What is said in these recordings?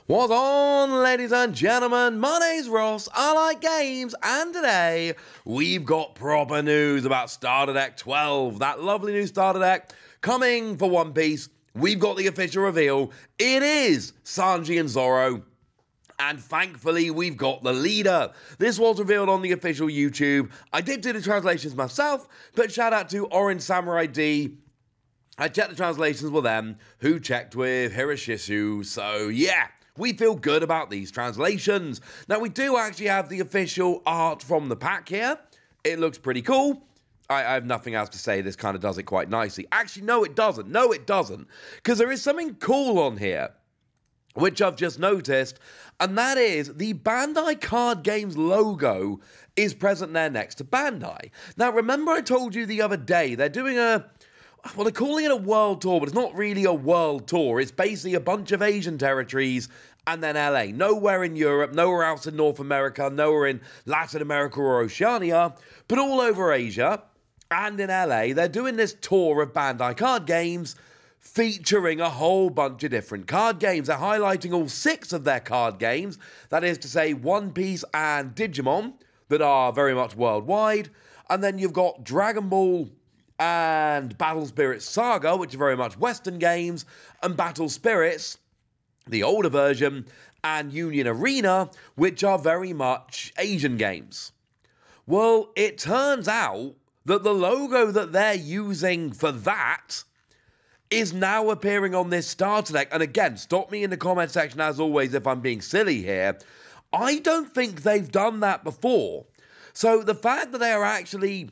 What's on, ladies and gentlemen? My name's Ross, I like games, and today we've got proper news about Starter Deck 12, that lovely new starter deck coming for One Piece. We've got the official reveal. It is Sanji and Zoro, and thankfully we've got the leader. This was revealed on the official YouTube. I did do the translations myself, but shout out to Orange Samurai D. I checked the translations with them, who checked with Hiroshisu, so yeah. We feel good about these translations. Now, we do actually have the official art from the pack here. It looks pretty cool. I have nothing else to say. This kind of does it quite nicely. Actually, no, it doesn't. No, it doesn't. Because there is something cool on here, which I've just noticed, and that is the Bandai Card Games logo is present there next to Bandai. Now, remember I told you the other day, they're doing well, they're calling it a world tour, but it's not really a world tour. It's basically a bunch of Asian territories and then LA. Nowhere in Europe, nowhere else in North America, nowhere in Latin America or Oceania, but all over Asia and in LA. They're doing this tour of Bandai Card Games featuring a whole bunch of different card games. They're highlighting all 6 of their card games, that is to say One Piece and Digimon, that are very much worldwide. And then you've got Dragon Ball and Battle Spirits Saga, which are very much Western games, and Battle Spirits, the older version, and Union Arena, which are very much Asian games. Well, it turns out that the logo that they're using for that is now appearing on this starter deck. And again, stop me in the comment section as always if I'm being silly here. I don't think they've done that before. So the fact that they are actually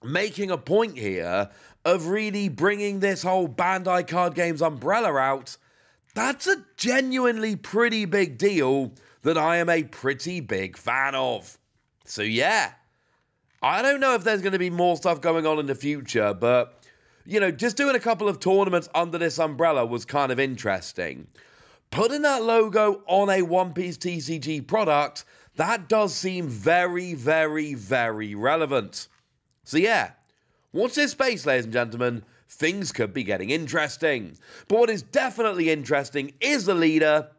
making a point here of really bringing this whole Bandai Card Games umbrella out, that's a genuinely pretty big deal that I am a pretty big fan of. So yeah, I don't know if there's going to be more stuff going on in the future, but, you know, just doing a couple of tournaments under this umbrella was kind of interesting. Putting that logo on a One Piece TCG product, that does seem very, very, very relevant. So yeah, watch this space, ladies and gentlemen. Things could be getting interesting. But what is definitely interesting is the leader,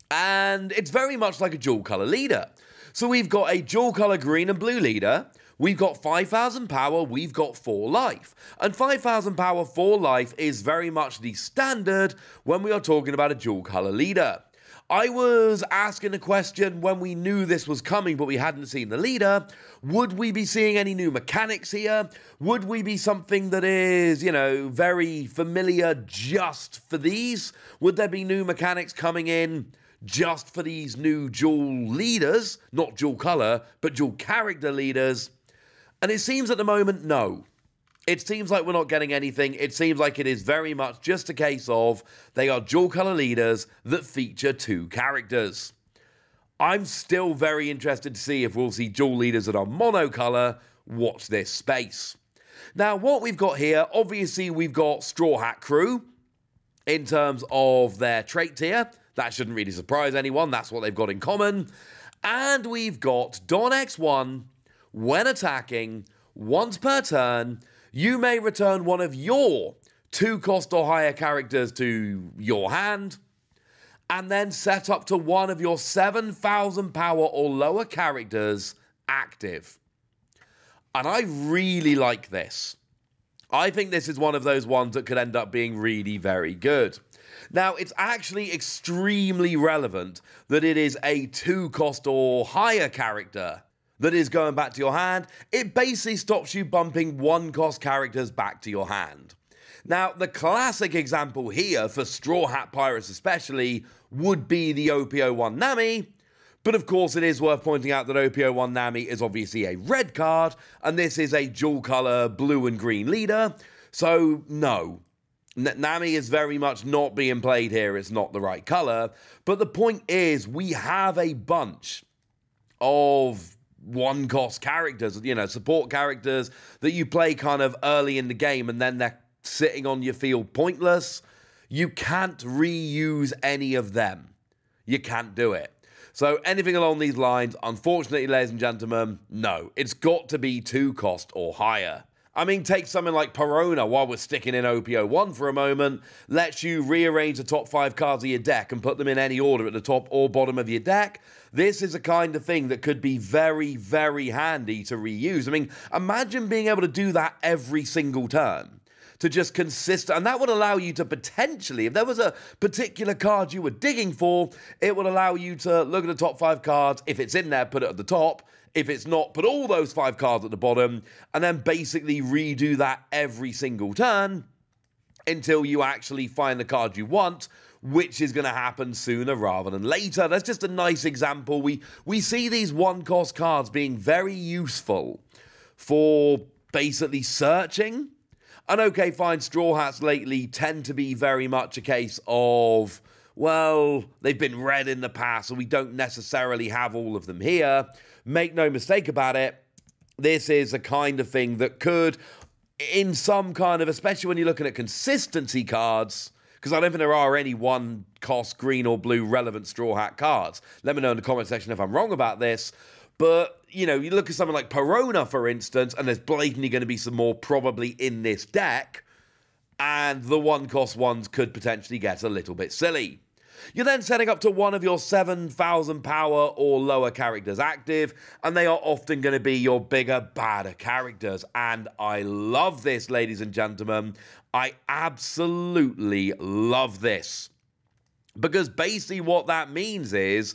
and it's very much like a dual colour leader. So we've got a dual colour green and blue leader. We've got 5,000 power, we've got 4 life. And 5,000 power, 4 life is very much the standard when we are talking about a dual colour leader. I was asking a question when we knew this was coming, but we hadn't seen the leader. Would we be seeing any new mechanics here? Would we be something that is, you know, very familiar just for these? Would there be new mechanics coming in just for these new dual leaders? Not dual color, but dual character leaders. And it seems at the moment, no. It seems like we're not getting anything. It seems like it is very much just a case of they are dual color leaders that feature 2 characters. I'm still very interested to see if we'll see dual leaders that are monocolor. Watch this space. Now, what we've got here, obviously we've got Straw Hat Crew in terms of their trait tier. That shouldn't really surprise anyone. That's what they've got in common. And we've got Don X1. When attacking, once per turn, you may return one of your 2 cost or higher characters to your hand, and then set up to one of your 7,000 power or lower characters active. And I really like this. I think this is one of those ones that could end up being really very good. Now, it's actually extremely relevant that it is a 2 cost or higher character that is going back to your hand. It basically stops you bumping 1 cost characters back to your hand. Now, the classic example here, for Straw Hat Pirates especially, would be the OP01 Nami, but of course it is worth pointing out that OP01 Nami is obviously a red card, and this is a dual colour blue and green leader, so no. Nami is very much not being played here, it's not the right colour, but the point is we have a bunch of 1 cost characters, you know, support characters that you play kind of early in the game and then they're sitting on your field pointless. You can't reuse any of them. You can't do it. So anything along these lines, unfortunately, ladies and gentlemen, no. It's got to be 2 cost or higher. I mean, take something like Perona, while we're sticking in OP01 for a moment, lets you rearrange the top 5 cards of your deck and put them in any order at the top or bottom of your deck. This is a kind of thing that could be very, very handy to reuse. I mean, imagine being able to do that every single turn. To just consist, and that would allow you to potentially, if there was a particular card you were digging for, it would allow you to look at the top 5 cards. If it's in there, put it at the top. If it's not, put all those 5 cards at the bottom, and then basically redo that every single turn until you actually find the card you want, which is going to happen sooner rather than later. That's just a nice example. We see these one-cost cards being very useful for basically searching. And okay, fine, Straw Hats lately tend to be very much a case of, well, they've been read in the past, so we don't necessarily have all of them here. Make no mistake about it, this is a kind of thing that could, in some kind of, especially when you're looking at consistency cards, because I don't think there are any one-cost green or blue relevant Straw Hat cards. Let me know in the comment section if I'm wrong about this. But, you know, you look at something like Perona, for instance, and there's blatantly going to be some more probably in this deck, and the one-cost ones could potentially get a little bit silly. You're then setting up to one of your 7,000 power or lower characters active, and they are often going to be your bigger, badder characters. And I love this, ladies and gentlemen. I absolutely love this. Because basically what that means is,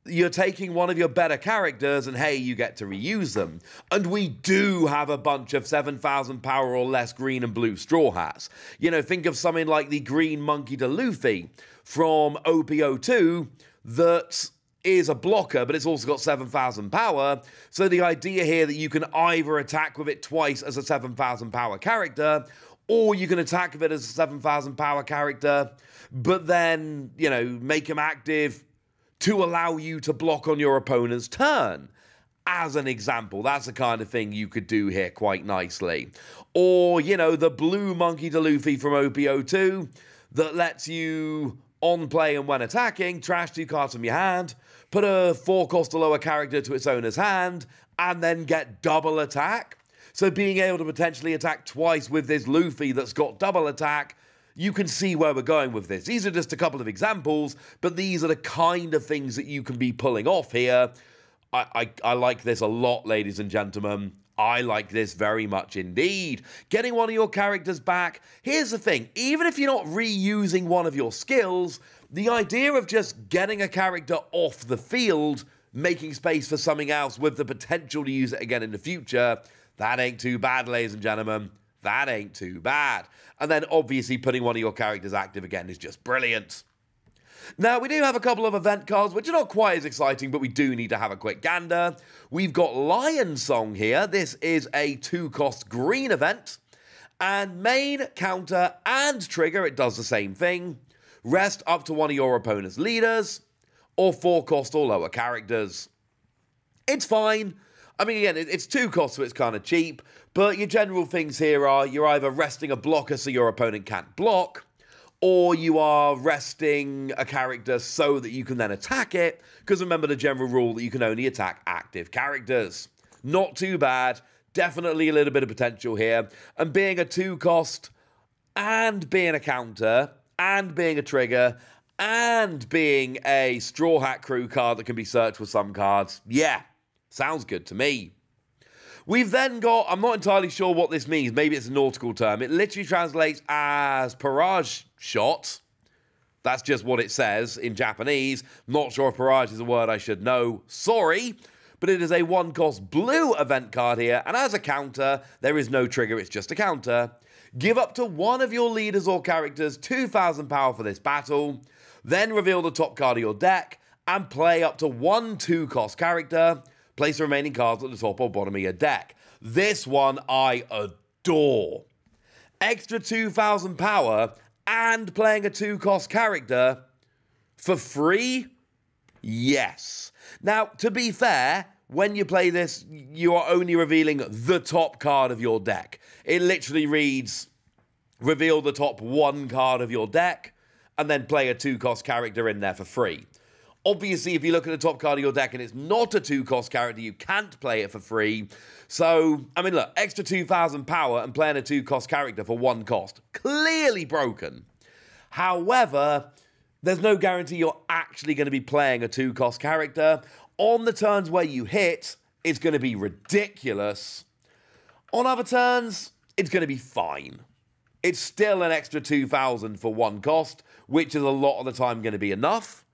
you're taking one of your better characters and, hey, you get to reuse them. And we do have a bunch of 7,000 power or less green and blue Straw Hats. You know, think of something like the green monkey to Luffy from OP02 that is a blocker, but it's also got 7,000 power. So the idea here that you can either attack with it twice as a 7,000 power character, or you can attack with it as a 7,000 power character, but then, you know, make him active to allow you to block on your opponent's turn. As an example, that's the kind of thing you could do here quite nicely. Or, you know, the blue monkey to Luffy from OP02 that lets you, on play and when attacking, trash 2 cards from your hand, put a 4-cost or lower character to its owner's hand, and then get double attack. So being able to potentially attack twice with this Luffy that's got double attack, you can see where we're going with this. These are just a couple of examples, but these are the kind of things that you can be pulling off here. I like this a lot, ladies and gentlemen. I like this very much indeed. Getting one of your characters back. Here's the thing. Even if you're not reusing one of your skills, the idea of just getting a character off the field, making space for something else with the potential to use it again in the future, that ain't too bad, ladies and gentlemen. That ain't too bad. And then obviously putting one of your characters active again is just brilliant. Now, we do have a couple of event cards, which are not quite as exciting, but we do need to have a quick gander. We've got Lion Song here. This is a 2-cost green event. And main, counter, and trigger, it does the same thing. Rest up to one of your opponent's leaders, or 4-cost or lower characters. It's fine. I mean, again, it's 2 costs, so it's kind of cheap, but your general things here are you're either resting a blocker so your opponent can't block, or you are resting a character so that you can then attack it, because remember the general rule that you can only attack active characters. Not too bad, definitely a little bit of potential here, and being a 2-cost, and being a counter, and being a trigger, and being a Straw Hat Crew card that can be searched with some cards, yeah. Sounds good to me. We've then got, I'm not entirely sure what this means. Maybe it's a nautical term. It literally translates as barrage shot. That's just what it says in Japanese. Not sure if barrage is a word I should know. Sorry. But it is a 1-cost blue event card here. And as a counter, there is no trigger. It's just a counter. Give up to one of your leaders or characters 2,000 power for this battle. Then reveal the top card of your deck. And play up to one 2-cost character. Place the remaining cards at the top or bottom of your deck. This one I adore. Extra 2,000 power and playing a 2-cost character for free? Yes. Now, to be fair, when you play this, you are only revealing the top card of your deck. It literally reads, reveal the top 1 card of your deck, and then play a 2-cost character in there for free. Obviously, if you look at the top card of your deck and it's not a 2-cost character, you can't play it for free. So, I mean, look, extra 2,000 power and playing a 2-cost character for 1 cost. Clearly broken. However, there's no guarantee you're actually going to be playing a 2-cost character. On the turns where you hit, it's going to be ridiculous. On other turns, it's going to be fine. It's still an extra 2,000 for 1 cost, which is a lot of the time going to be enough.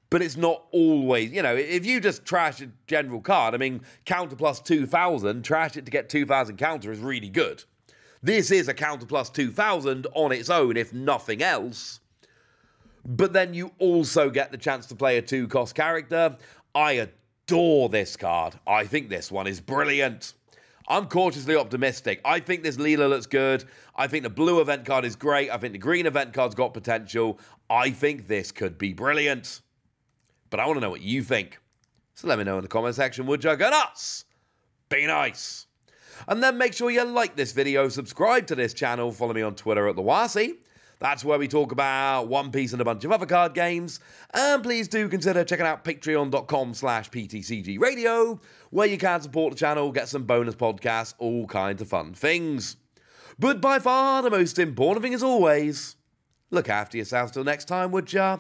But it's not always, you know, if you just trash a general card, I mean, counter plus 2,000, trash it to get 2,000 counter is really good. This is a counter plus 2,000 on its own, if nothing else. But then you also get the chance to play a 2-cost character. I adore this card. I think this one is brilliant. I'm cautiously optimistic. I think this Leela looks good. I think the blue event card is great. I think the green event card's got potential. I think this could be brilliant. But I want to know what you think. So let me know in the comment section, would you? Go nuts! Be nice! And then make sure you like this video, subscribe to this channel, follow me on Twitter at TheWasi. That's where we talk about One Piece and a bunch of other card games. And please do consider checking out patreon.com/PTCG Radio, where you can support the channel, get some bonus podcasts, all kinds of fun things. But by far the most important thing as always, look after yourselves till next time, would ya?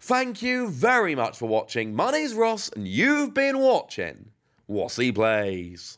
Thank you very much for watching. My name's Ross, and you've been watching Wasi Plays.